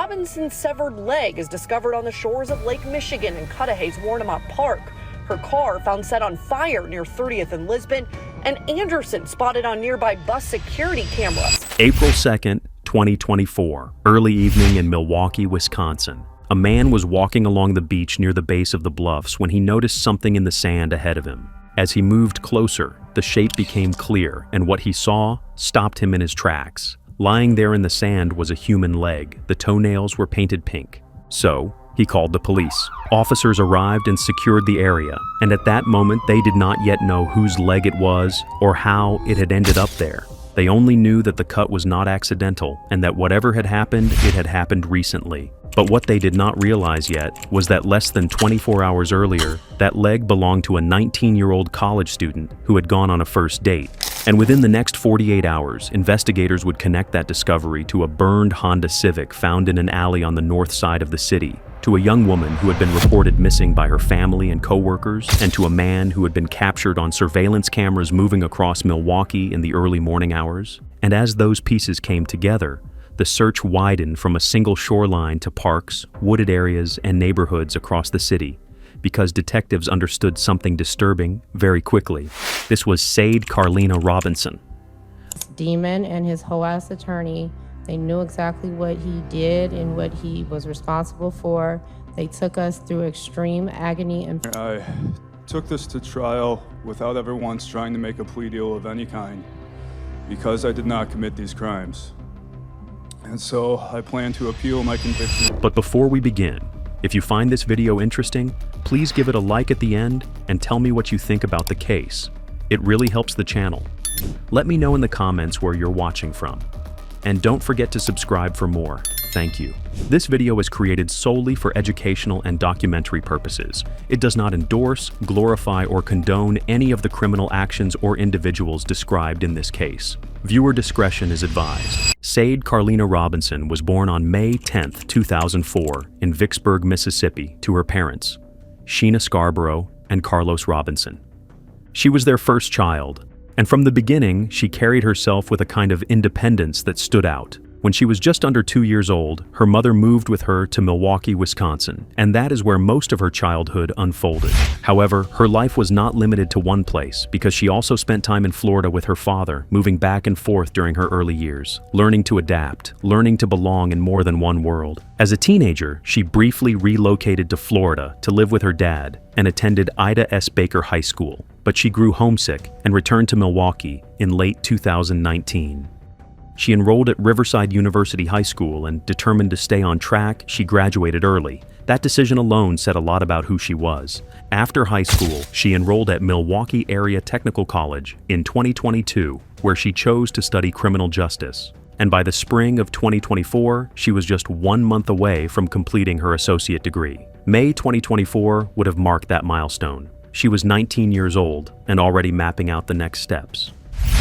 Robinson's severed leg is discovered on the shores of Lake Michigan in Cudahy's Warnemont Park. Her car found set on fire near 30th and Lisbon, and Anderson spotted on nearby bus security cameras. April 2nd, 2024, early evening in Milwaukee, Wisconsin. A man was walking along the beach near the base of the bluffs when he noticed something in the sand ahead of him. As he moved closer, the shape became clear, and what he saw stopped him in his tracks. Lying there in the sand was a human leg. The toenails were painted pink. So, he called the police. Officers arrived and secured the area, and at that moment they did not yet know whose leg it was or how it had ended up there. They only knew that the cut was not accidental and that whatever had happened, it had happened recently. But what they did not realize yet was that less than 24 hours earlier, that leg belonged to a 19-year-old college student who had gone on a first date. And within the next 48 hours, investigators would connect that discovery to a burned Honda Civic found in an alley on the north side of the city, to a young woman who had been reported missing by her family and co-workers, and to a man who had been captured on surveillance cameras moving across Milwaukee in the early morning hours. And as those pieces came together, the search widened from a single shoreline to parks, wooded areas, and neighborhoods across the city, because detectives understood something disturbing very quickly. This was Sade Robinson. Demon and his whole ass attorney, they knew exactly what he did and what he was responsible for. They took us through extreme agony and I took this to trial without ever once trying to make a plea deal of any kind, because I did not commit these crimes. And so I plan to appeal my conviction. But before we begin, if you find this video interesting, please give it a like at the end and tell me what you think about the case. It really helps the channel. Let me know in the comments where you're watching from. And don't forget to subscribe for more. Thank you. This video is created solely for educational and documentary purposes. It does not endorse, glorify, or condone any of the criminal actions or individuals described in this case. Viewer discretion is advised. Sade Robinson was born on May 10, 2004, in Vicksburg, Mississippi, to her parents, Sheena Scarborough and Carlos Robinson. She was their first child, and from the beginning, she carried herself with a kind of independence that stood out. When she was just under 2 years old, her mother moved with her to Milwaukee, Wisconsin, and that is where most of her childhood unfolded. However, her life was not limited to one place, because she also spent time in Florida with her father, moving back and forth during her early years, learning to adapt, learning to belong in more than one world. As a teenager, she briefly relocated to Florida to live with her dad and attended Ida S. Baker High School, but she grew homesick and returned to Milwaukee in late 2019. She enrolled at Riverside University High School and, determined to stay on track, she graduated early. That decision alone said a lot about who she was. After high school, she enrolled at Milwaukee Area Technical College in 2022, where she chose to study criminal justice. And by the spring of 2024, she was just 1 month away from completing her associate degree. May 2024 would have marked that milestone. She was 19 years old and already mapping out the next steps.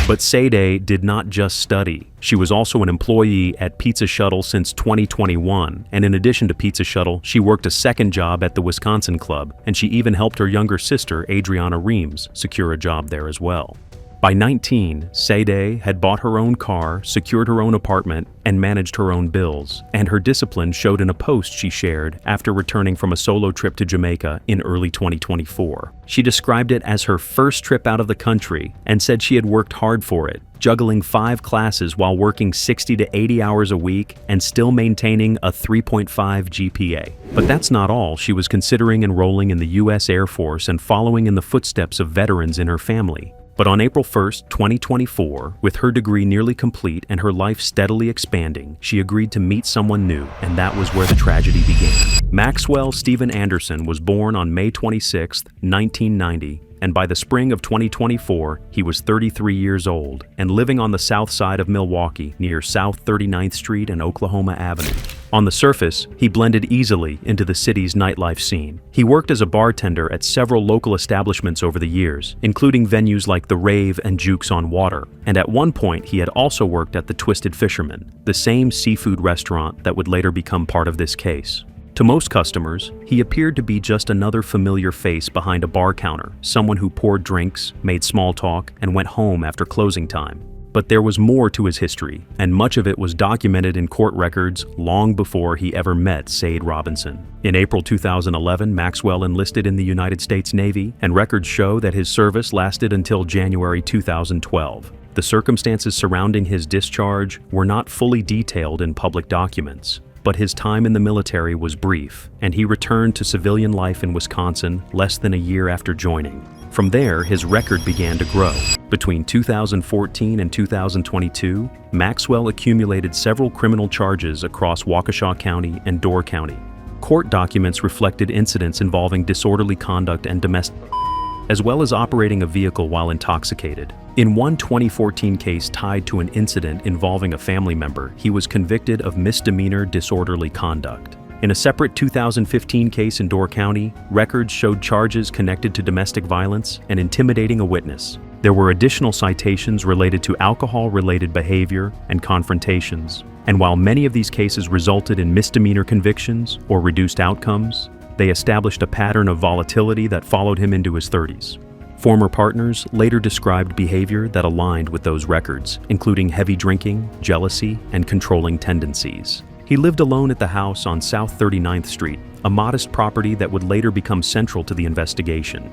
But Sade did not just study. She was also an employee at Pizza Shuttle since 2021, and in addition to Pizza Shuttle, she worked a second job at the Wisconsin Club, and she even helped her younger sister, Adriana Reams, secure a job there as well. By 19, Sade had bought her own car, secured her own apartment, and managed her own bills, and her discipline showed in a post she shared after returning from a solo trip to Jamaica in early 2024. She described it as her first trip out of the country and said she had worked hard for it, juggling 5 classes while working 60 to 80 hours a week and still maintaining a 3.5 GPA. But that's not all. She was considering enrolling in the U.S. Air Force and following in the footsteps of veterans in her family. But on April 1st, 2024, with her degree nearly complete and her life steadily expanding, she agreed to meet someone new, and that was where the tragedy began. Maxwell Stephen Anderson was born on May 26, 1990, and by the spring of 2024, he was 33 years old and living on the south side of Milwaukee near South 39th Street and Oklahoma Avenue. On the surface, he blended easily into the city's nightlife scene. He worked as a bartender at several local establishments over the years, including venues like The Rave and Jukes on Water, and at one point he had also worked at the Twisted Fisherman, the same seafood restaurant that would later become part of this case. To most customers, he appeared to be just another familiar face behind a bar counter, someone who poured drinks, made small talk, and went home after closing time. But there was more to his history, and much of it was documented in court records long before he ever met Sade Robinson. In April 2011, Maxwell enlisted in the United States Navy, and records show that his service lasted until January 2012. The circumstances surrounding his discharge were not fully detailed in public documents, but his time in the military was brief, and he returned to civilian life in Wisconsin less than a year after joining. From there, his record began to grow. Between 2014 and 2022, Maxwell accumulated several criminal charges across Waukesha County and Door County. Court documents reflected incidents involving disorderly conduct and domestic, as well as operating a vehicle while intoxicated. In one 2014 case tied to an incident involving a family member, he was convicted of misdemeanor disorderly conduct. In a separate 2015 case in Door County, records showed charges connected to domestic violence and intimidating a witness. There were additional citations related to alcohol-related behavior and confrontations. And while many of these cases resulted in misdemeanor convictions or reduced outcomes, they established a pattern of volatility that followed him into his 30s. Former partners later described behavior that aligned with those records, including heavy drinking, jealousy, and controlling tendencies. He lived alone at the house on South 39th Street, a modest property that would later become central to the investigation.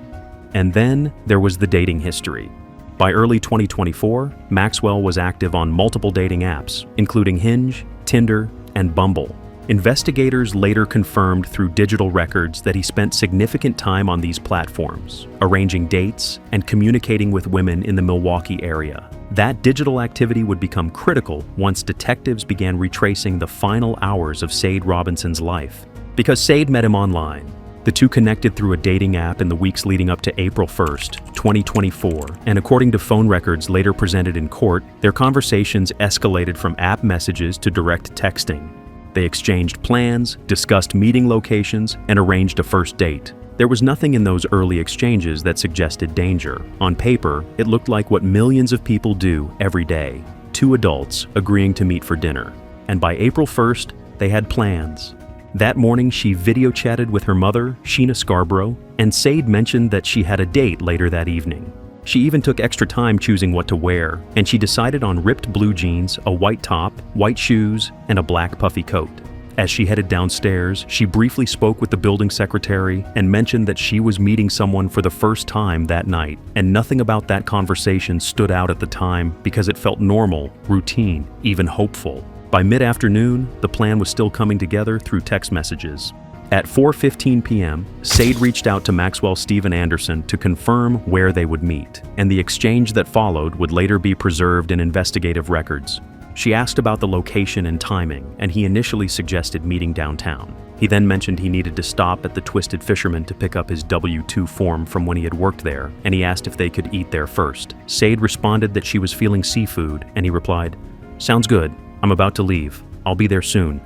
And then there was the dating history. By early 2024, Maxwell was active on multiple dating apps, including Hinge, Tinder, and Bumble. Investigators later confirmed through digital records that he spent significant time on these platforms, arranging dates and communicating with women in the Milwaukee area. That digital activity would become critical once detectives began retracing the final hours of Sade Robinson's life. Because Sade met him online, the two connected through a dating app in the weeks leading up to April 1st, 2024, and according to phone records later presented in court, their conversations escalated from app messages to direct texting. They exchanged plans, discussed meeting locations, and arranged a first date. There was nothing in those early exchanges that suggested danger. On paper, it looked like what millions of people do every day. Two adults agreeing to meet for dinner. And by April 1st, they had plans. That morning, she video chatted with her mother, Sheena Scarborough, and Sade mentioned that she had a date later that evening. She even took extra time choosing what to wear, and she decided on ripped blue jeans, a white top, white shoes, and a black puffy coat. As she headed downstairs, she briefly spoke with the building secretary and mentioned that she was meeting someone for the first time that night, and nothing about that conversation stood out at the time because it felt normal, routine, even hopeful. By mid-afternoon, the plan was still coming together through text messages. At 4:15 p.m., Sade reached out to Maxwell Anderson to confirm where they would meet, and the exchange that followed would later be preserved in investigative records. She asked about the location and timing, and he initially suggested meeting downtown. He then mentioned he needed to stop at the Twisted Fisherman to pick up his W-2 form from when he had worked there, and he asked if they could eat there first. Sade responded that she was feeling seafood, and he replied, "Sounds good. I'm about to leave. I'll be there soon."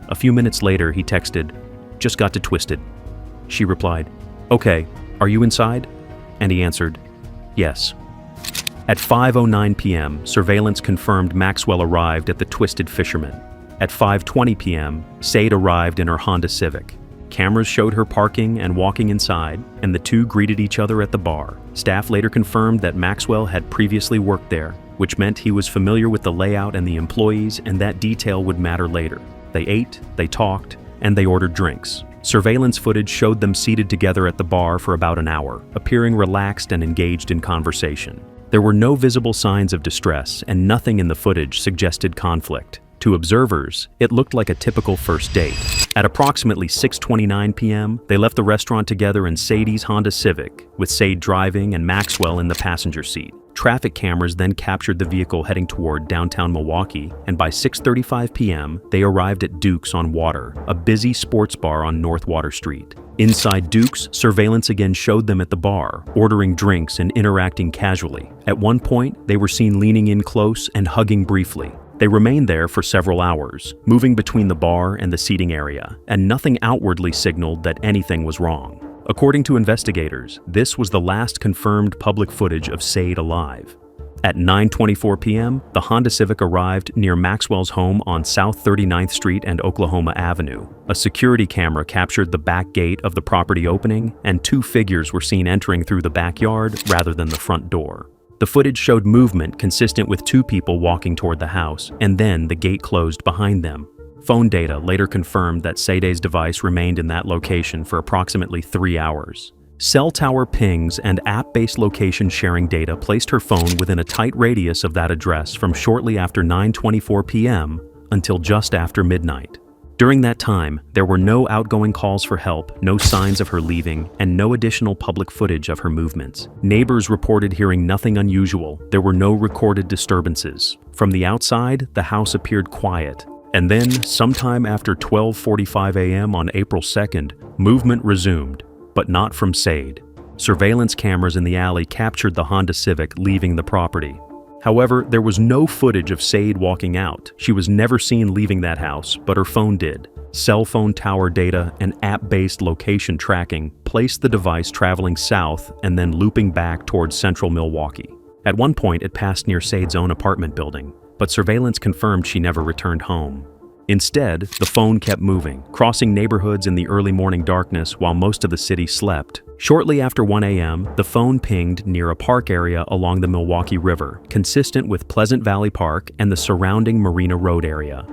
A few minutes later, he texted, "Just got to Twisted." She replied, "Okay, are you inside?" And he answered, "Yes." At 5:09 p.m., surveillance confirmed Maxwell arrived at the Twisted Fisherman. At 5:20 p.m., Sade arrived in her Honda Civic. Cameras showed her parking and walking inside, and the two greeted each other at the bar. Staff later confirmed that Maxwell had previously worked there, which meant he was familiar with the layout and the employees, and that detail would matter later. They ate, they talked, and they ordered drinks. Surveillance footage showed them seated together at the bar for about an hour, appearing relaxed and engaged in conversation. There were no visible signs of distress, and nothing in the footage suggested conflict. To observers, it looked like a typical first date. At approximately 6:29 p.m., they left the restaurant together in Sade's Honda Civic, with Sade driving and Maxwell in the passenger seat. Traffic cameras then captured the vehicle heading toward downtown Milwaukee, and by 6:35 p.m., they arrived at Duke's on Water, a busy sports bar on North Water Street. Inside Duke's, surveillance again showed them at the bar, ordering drinks and interacting casually. At one point, they were seen leaning in close and hugging briefly. They remained there for several hours, moving between the bar and the seating area, and nothing outwardly signaled that anything was wrong. According to investigators, this was the last confirmed public footage of Sade alive. At 9:24 p.m., the Honda Civic arrived near Maxwell's home on South 39th Street and Oklahoma Avenue. A security camera captured the back gate of the property opening, and two figures were seen entering through the backyard rather than the front door. The footage showed movement consistent with two people walking toward the house, and then the gate closed behind them. Phone data later confirmed that Sade's device remained in that location for approximately 3 hours. Cell tower pings and app-based location sharing data placed her phone within a tight radius of that address from shortly after 9:24 p.m. until just after midnight. During that time, there were no outgoing calls for help, no signs of her leaving, and no additional public footage of her movements. Neighbors reported hearing nothing unusual. There were no recorded disturbances. From the outside, the house appeared quiet. And then, sometime after 12:45 a.m. on April 2nd, movement resumed, but not from Sade. Surveillance cameras in the alley captured the Honda Civic leaving the property. However, there was no footage of Sade walking out. She was never seen leaving that house, but her phone did. Cell phone tower data and app-based location tracking placed the device traveling south and then looping back towards central Milwaukee. At one point, it passed near Sade's own apartment building, but surveillance confirmed she never returned home. Instead, the phone kept moving, crossing neighborhoods in the early morning darkness while most of the city slept. Shortly after 1 a.m., the phone pinged near a park area along the Milwaukee River, consistent with Pleasant Valley Park and the surrounding Marina Road area.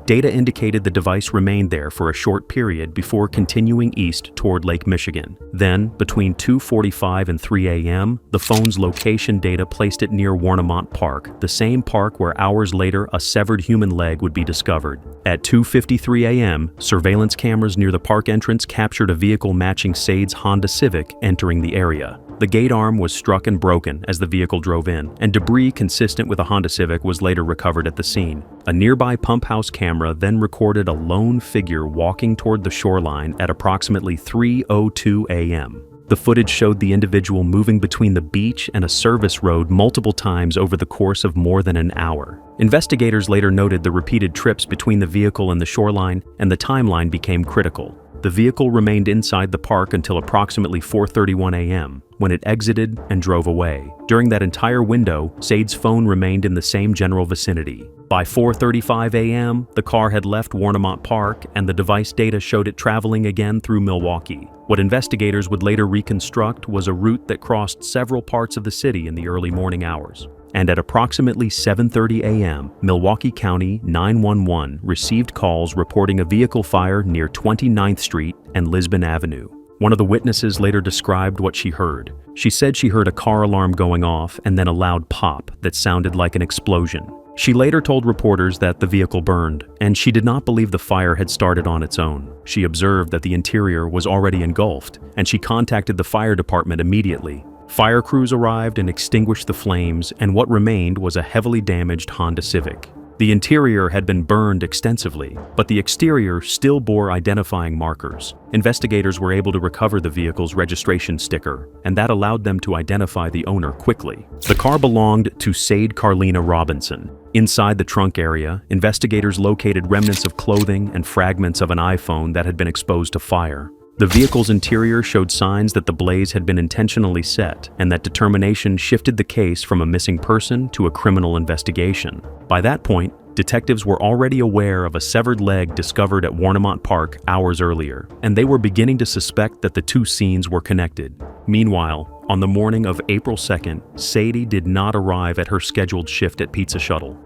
Data indicated the device remained there for a short period before continuing east toward Lake Michigan. Then, between 2:45 and 3 a.m., the phone's location data placed it near Warnemont Park, the same park where hours later a severed human leg would be discovered. At 2:53 a.m., surveillance cameras near the park entrance captured a vehicle matching Sade's Honda Civic entering the area. The gate arm was struck and broken as the vehicle drove in, and debris consistent with a Honda Civic was later recovered at the scene. A nearby pump house camera then recorded a lone figure walking toward the shoreline at approximately 3:02 a.m. The footage showed the individual moving between the beach and a service road multiple times over the course of more than an hour. Investigators later noted the repeated trips between the vehicle and the shoreline, and the timeline became critical. The vehicle remained inside the park until approximately 4:31 a.m., when it exited and drove away. During that entire window, Sade's phone remained in the same general vicinity. By 4:35 a.m., the car had left Warnemont Park, and the device data showed it traveling again through Milwaukee. What investigators would later reconstruct was a route that crossed several parts of the city in the early morning hours. And at approximately 7:30 a.m., Milwaukee County 911 received calls reporting a vehicle fire near 29th Street and Lisbon Avenue. One of the witnesses later described what she heard. She said she heard a car alarm going off and then a loud pop that sounded like an explosion. She later told reporters that the vehicle burned, and she did not believe the fire had started on its own. She observed that the interior was already engulfed, and she contacted the fire department immediately. Fire crews arrived and extinguished the flames, and what remained was a heavily damaged Honda Civic. The interior had been burned extensively, but the exterior still bore identifying markers. Investigators were able to recover the vehicle's registration sticker, and that allowed them to identify the owner quickly. The car belonged to Sade Robinson. Inside the trunk area, investigators located remnants of clothing and fragments of an iPhone that had been exposed to fire. The vehicle's interior showed signs that the blaze had been intentionally set, and that determination shifted the case from a missing person to a criminal investigation. By that point, detectives were already aware of a severed leg discovered at Warnemont Park hours earlier, and they were beginning to suspect that the two scenes were connected. Meanwhile, on the morning of April 2nd, Sade did not arrive at her scheduled shift at Pizza Shuttle.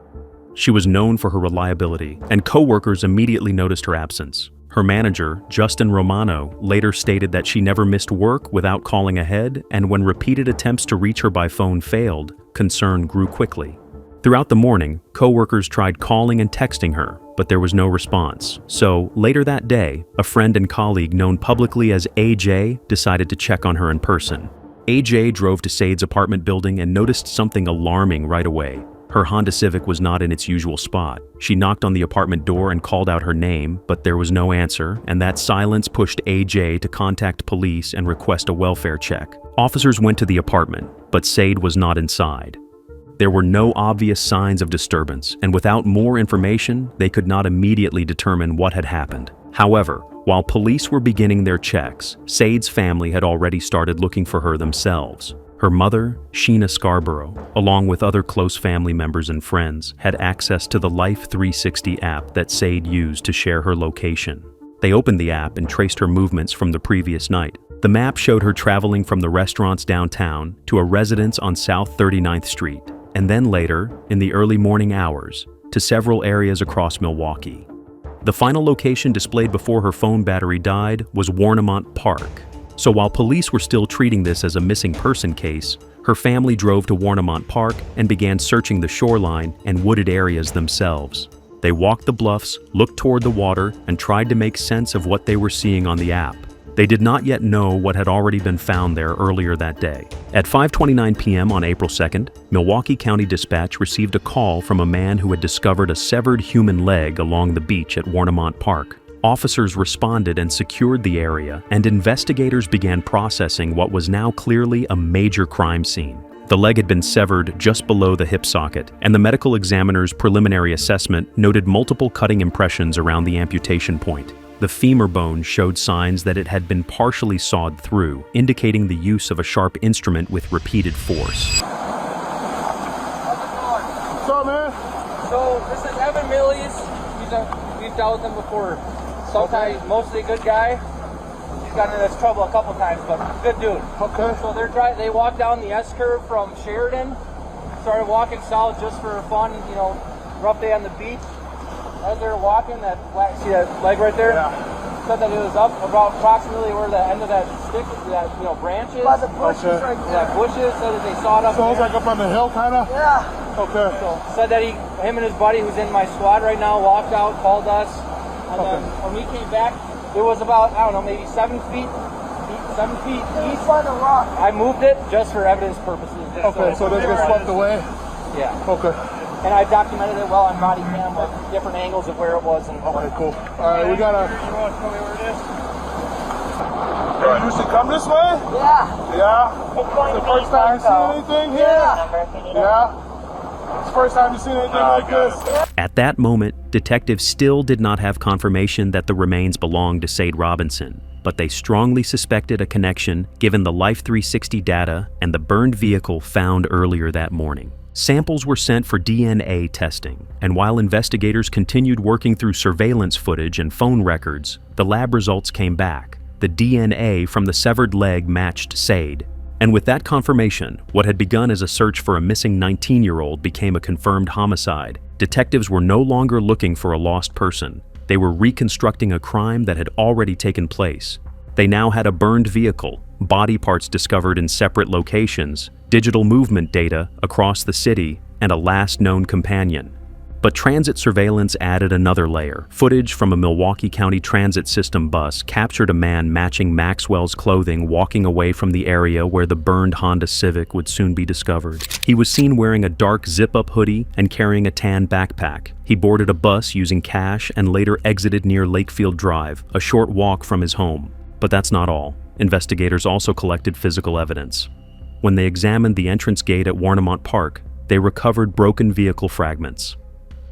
She was known for her reliability, and coworkers immediately noticed her absence. Her manager, Justin Romano, later stated that she never missed work without calling ahead, and when repeated attempts to reach her by phone failed, concern grew quickly. Throughout the morning, coworkers tried calling and texting her, but there was no response. So, later that day, a friend and colleague known publicly as AJ decided to check on her in person. AJ drove to Sade's apartment building and noticed something alarming right away. Her Honda Civic was not in its usual spot. She knocked on the apartment door and called out her name, but there was no answer, and that silence pushed AJ to contact police and request a welfare check. Officers went to the apartment, but Sade was not inside. There were no obvious signs of disturbance, and without more information, they could not immediately determine what had happened. However, while police were beginning their checks, Sade's family had already started looking for her themselves. Her mother, Sheena Scarborough, along with other close family members and friends, had access to the Life 360 app that Sade used to share her location. They opened the app and traced her movements from the previous night. The map showed her traveling from the restaurants downtown to a residence on South 39th Street, and then later, in the early morning hours, to several areas across Milwaukee. The final location displayed before her phone battery died was Warnemont Park. So while police were still treating this as a missing person case, her family drove to Warnemont Park and began searching the shoreline and wooded areas themselves. They walked the bluffs, looked toward the water, and tried to make sense of what they were seeing on the app. They did not yet know what had already been found there earlier that day. At 5:29 p.m. on April 2nd, Milwaukee County Dispatch received a call from a man who had discovered a severed human leg along the beach at Warnemont Park. Officers responded and secured the area, and investigators began processing what was now clearly a major crime scene. The leg had been severed just below the hip socket, and the medical examiner's preliminary assessment noted multiple cutting impressions around the amputation point. The femur bone showed signs that it had been partially sawed through, indicating the use of a sharp instrument with repeated force. What's up, man? So, this is Evan Millies. We've dealt with him before. Sometimes, mostly a good guy. He's gotten into this trouble a couple times, but good dude. Okay. So they walked down the S-curve from Sheridan, started walking south just for fun, rough day on the beach. As they were walking, see that leg right there? Yeah. Said that it was up about approximately where the end of that stick, branch is. By the bushes right there. Yeah, bushes, said that they saw it up So it was there. like up on the hill, kind of? Yeah. Okay. So said that him and his buddy, who's in my squad right now, walked out, called us, and then when we came back, it was about, I don't know, maybe 7 feet east. By the rock. I moved it just for evidence purposes. Okay, so it doesn't get swept away? Yeah. Okay. And I documented it well on body cam with different angles of where it was. And Okay, cool. All right, we gotta. You want to tell me where it is? You usually come this way? Yeah. Yeah? It's the first time you see anything here? Yeah? It's the first time you seen anything like this? At that moment, detectives still did not have confirmation that the remains belonged to Sade Robinson, but they strongly suspected a connection given the Life 360 data and the burned vehicle found earlier that morning. Samples were sent for DNA testing, and while investigators continued working through surveillance footage and phone records, the lab results came back. The DNA from the severed leg matched Sade. And with that confirmation, what had begun as a search for a missing 19-year-old became a confirmed homicide. Detectives were no longer looking for a lost person. They were reconstructing a crime that had already taken place. They now had a burned vehicle, body parts discovered in separate locations, digital movement data across the city, and a last known companion. But transit surveillance added another layer. Footage from a Milwaukee County Transit System bus captured a man matching Maxwell's clothing walking away from the area where the burned Honda Civic would soon be discovered. He was seen wearing a dark zip-up hoodie and carrying a tan backpack. He boarded a bus using cash and later exited near Lakefield Drive, a short walk from his home. But that's not all. Investigators also collected physical evidence. When they examined the entrance gate at Warnemont Park, they recovered broken vehicle fragments.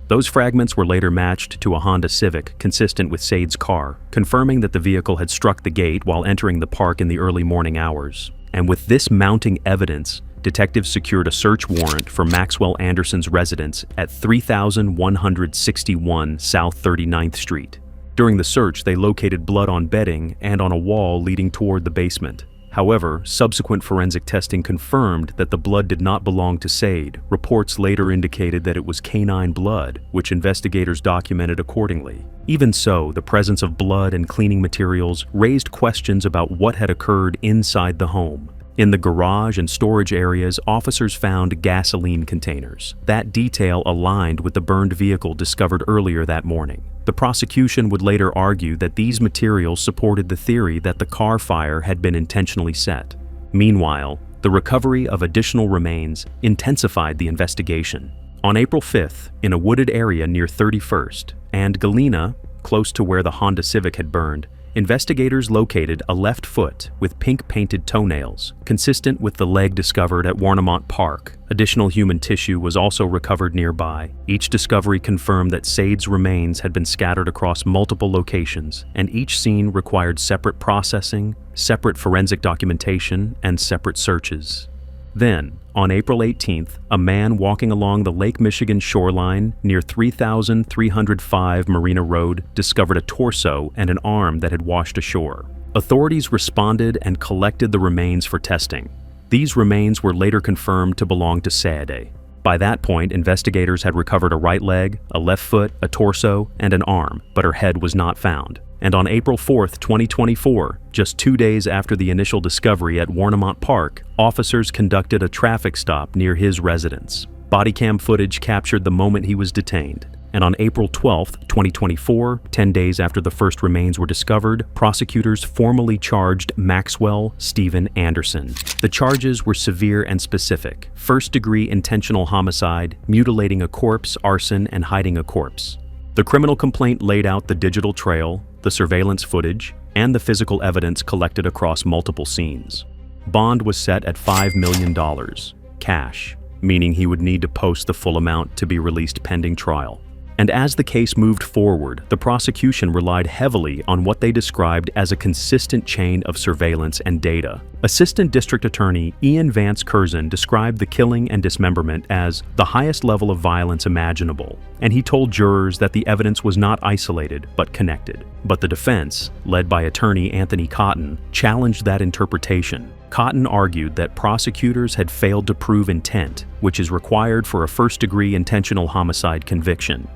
Those fragments were later matched to a Honda Civic consistent with Sade's car, confirming that the vehicle had struck the gate while entering the park in the early morning hours. And with this mounting evidence, detectives secured a search warrant for Maxwell Anderson's residence at 3161 South 39th Street. During the search, they located blood on bedding and on a wall leading toward the basement. However, subsequent forensic testing confirmed that the blood did not belong to Sade. Reports later indicated that it was canine blood, which investigators documented accordingly. Even so, the presence of blood and cleaning materials raised questions about what had occurred inside the home. In the garage and storage areas, officers found gasoline containers. That detail aligned with the burned vehicle discovered earlier that morning. The prosecution would later argue that these materials supported the theory that the car fire had been intentionally set. Meanwhile, the recovery of additional remains intensified the investigation. On April 5th, in a wooded area near 31st and Galena, close to where the Honda Civic had burned, investigators located a left foot with pink-painted toenails, consistent with the leg discovered at Warnemont Park. Additional human tissue was also recovered nearby. Each discovery confirmed that Sade's remains had been scattered across multiple locations, and each scene required separate processing, separate forensic documentation, and separate searches. Then, on April 18th, a man walking along the Lake Michigan shoreline near 3305 Marina Road discovered a torso and an arm that had washed ashore. Authorities responded and collected the remains for testing. These remains were later confirmed to belong to Sade. By that point, investigators had recovered a right leg, a left foot, a torso, and an arm, but her head was not found. And on April 4, 2024, just 2 days after the initial discovery at Warnemont Park, officers conducted a traffic stop near his residence. Body cam footage captured the moment he was detained. And on April 12, 2024, 10 days after the first remains were discovered, prosecutors formally charged Maxwell Stephen Anderson. The charges were severe and specific: first-degree intentional homicide, mutilating a corpse, arson, and hiding a corpse. The criminal complaint laid out the digital trail, the surveillance footage, and the physical evidence collected across multiple scenes. Bond was set at $5 million, cash, meaning he would need to post the full amount to be released pending trial. And as the case moved forward, the prosecution relied heavily on what they described as a consistent chain of surveillance and data. Assistant District Attorney Ian Vance Curzon described the killing and dismemberment as the highest level of violence imaginable, and he told jurors that the evidence was not isolated but connected. But the defense, led by attorney Anthony Cotton, challenged that interpretation. Cotton argued that prosecutors had failed to prove intent, which is required for a first-degree intentional homicide conviction.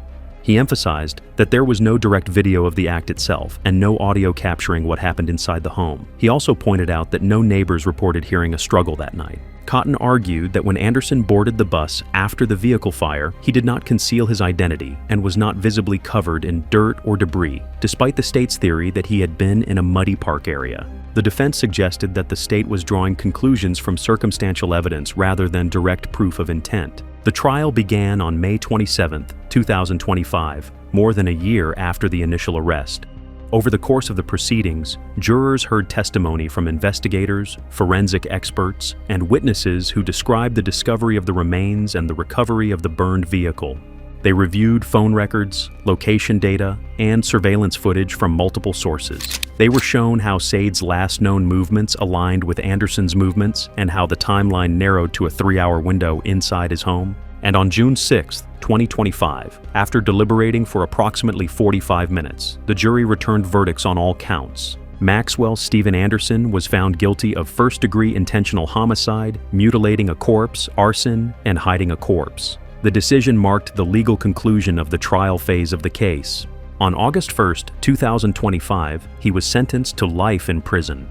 He emphasized that there was no direct video of the act itself and no audio capturing what happened inside the home. He also pointed out that no neighbors reported hearing a struggle that night. Cotton argued that when Anderson boarded the bus after the vehicle fire, he did not conceal his identity and was not visibly covered in dirt or debris, despite the state's theory that he had been in a muddy park area. The defense suggested that the state was drawing conclusions from circumstantial evidence rather than direct proof of intent. The trial began on May 27, 2025, more than a year after the initial arrest. Over the course of the proceedings, jurors heard testimony from investigators, forensic experts, and witnesses who described the discovery of the remains and the recovery of the burned vehicle. They reviewed phone records, location data, and surveillance footage from multiple sources. They were shown how Sade's last known movements aligned with Anderson's movements and how the timeline narrowed to a 3-hour window inside his home. And on June 6, 2025, after deliberating for approximately 45 minutes, the jury returned verdicts on all counts. Maxwell Stephen Anderson was found guilty of first-degree intentional homicide, mutilating a corpse, arson, and hiding a corpse. The decision marked the legal conclusion of the trial phase of the case. On August 1, 2025, he was sentenced to life in prison.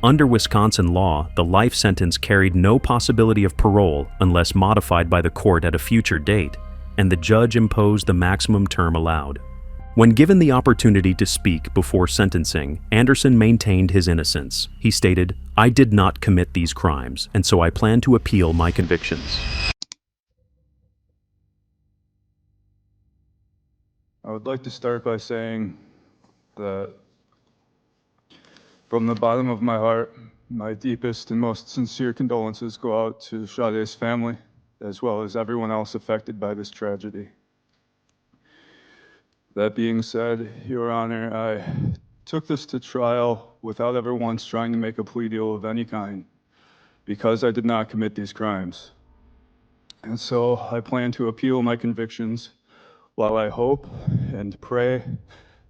Under Wisconsin law, the life sentence carried no possibility of parole unless modified by the court at a future date, and the judge imposed the maximum term allowed. When given the opportunity to speak before sentencing, Anderson maintained his innocence. He stated, "I did not commit these crimes, and so I plan to appeal my convictions." I would like to start by saying that from the bottom of my heart, my deepest and most sincere condolences go out to Sade's family, as well as everyone else affected by this tragedy. That being said, Your Honor, I took this to trial without ever once trying to make a plea deal of any kind, because I did not commit these crimes. And so I plan to appeal my convictions, while I hope and pray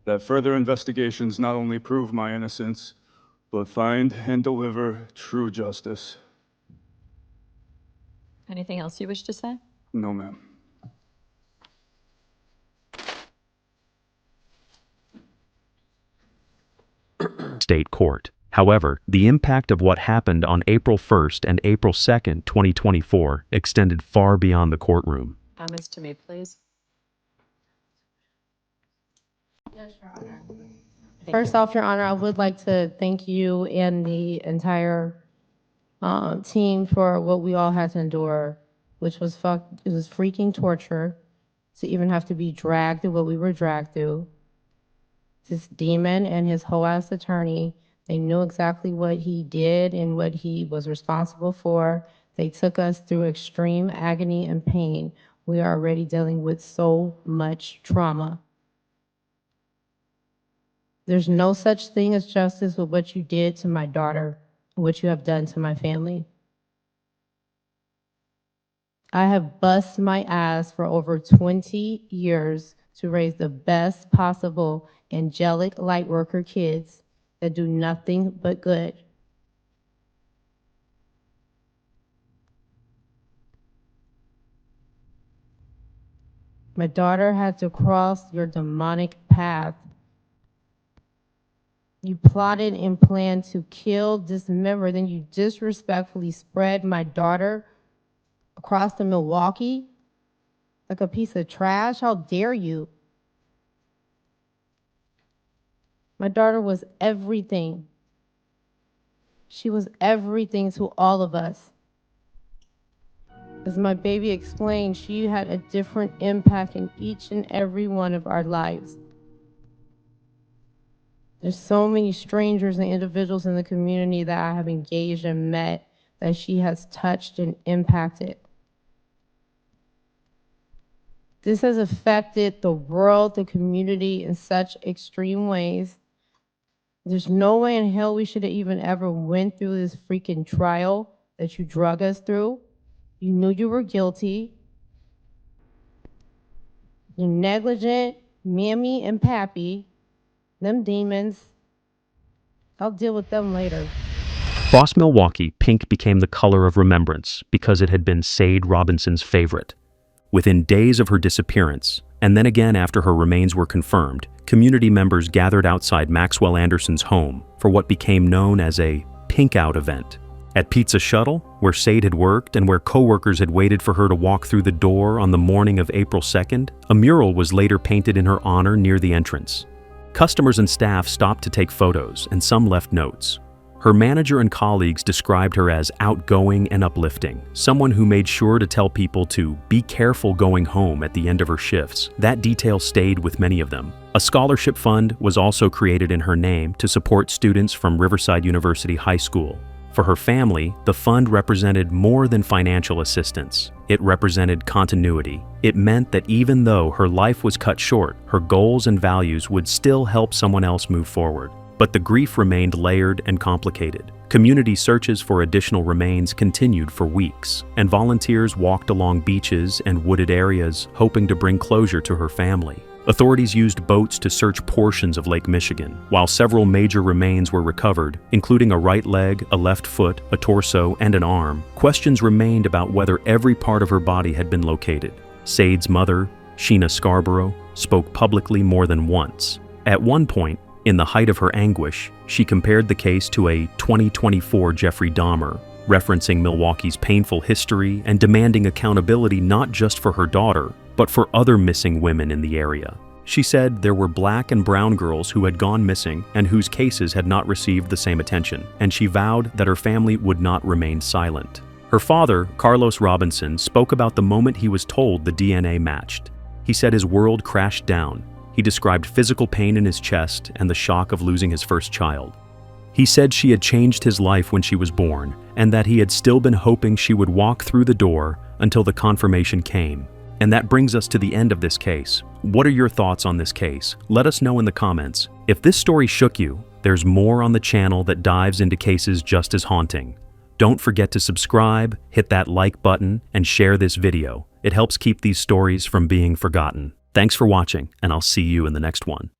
that further investigations not only prove my innocence, but find and deliver true justice. Anything else you wish to say? No, ma'am. State court. However, the impact of what happened on April 1st and April 2nd, 2024 extended far beyond the courtroom. Comments to me, please. Yes, Your Honor. First off, Your Honor, I would like to thank you and the entire team for what we all had to endure, which was it was freaking torture to even have to be dragged through what we were dragged through. This demon and his whole ass attorney, they knew exactly what he did and what he was responsible for. They took us through extreme agony and pain. We are already dealing with so much trauma. There's no such thing as justice with what you did to my daughter, what you have done to my family. I have bust my ass for over 20 years to raise the best possible angelic light worker kids that do nothing but good. My daughter had to cross your demonic path. You plotted and planned to kill, dismember, then you disrespectfully spread my daughter across the Milwaukee like a piece of trash. How dare you? My daughter was everything. She was everything to all of us. As my baby explained, she had a different impact in each and every one of our lives. There's so many strangers and individuals in the community that I have engaged and met that she has touched and impacted. This has affected the world, the community in such extreme ways. There's no way in hell we should have even ever went through this freaking trial that you drug us through. You knew you were guilty. You're negligent, mammy and pappy. Them demons, I'll deal with them later. Across Milwaukee, pink became the color of remembrance because it had been Sade Robinson's favorite. Within days of her disappearance, and then again after her remains were confirmed, community members gathered outside Maxwell Anderson's home for what became known as a Pink Out event. At Pizza Shuttle, where Sade had worked and where coworkers had waited for her to walk through the door on the morning of April 2nd, a mural was later painted in her honor near the entrance. Customers and staff stopped to take photos, and some left notes. Her manager and colleagues described her as outgoing and uplifting, someone who made sure to tell people to be careful going home at the end of her shifts. That detail stayed with many of them. A scholarship fund was also created in her name to support students from Riverside University High School. For her family, the fund represented more than financial assistance. It represented continuity. It meant that even though her life was cut short, her goals and values would still help someone else move forward. But the grief remained layered and complicated. Community searches for additional remains continued for weeks, and volunteers walked along beaches and wooded areas hoping to bring closure to her family. Authorities used boats to search portions of Lake Michigan, while several major remains were recovered, including a right leg, a left foot, a torso, and an arm. Questions remained about whether every part of her body had been located. Sade's mother, Sheena Scarborough, spoke publicly more than once. At one point, in the height of her anguish, she compared the case to a 2024 Jeffrey Dahmer, referencing Milwaukee's painful history and demanding accountability not just for her daughter, but for other missing women in the area. She said there were black and brown girls who had gone missing and whose cases had not received the same attention, and she vowed that her family would not remain silent. Her father, Carlos Robinson, spoke about the moment he was told the DNA matched. He said his world crashed down. He described physical pain in his chest and the shock of losing his first child. He said she had changed his life when she was born, and that he had still been hoping she would walk through the door until the confirmation came. And that brings us to the end of this case. What are your thoughts on this case? Let us know in the comments. If this story shook you, there's more on the channel that dives into cases just as haunting. Don't forget to subscribe, hit that like button, and share this video. It helps keep these stories from being forgotten. Thanks for watching, and I'll see you in the next one.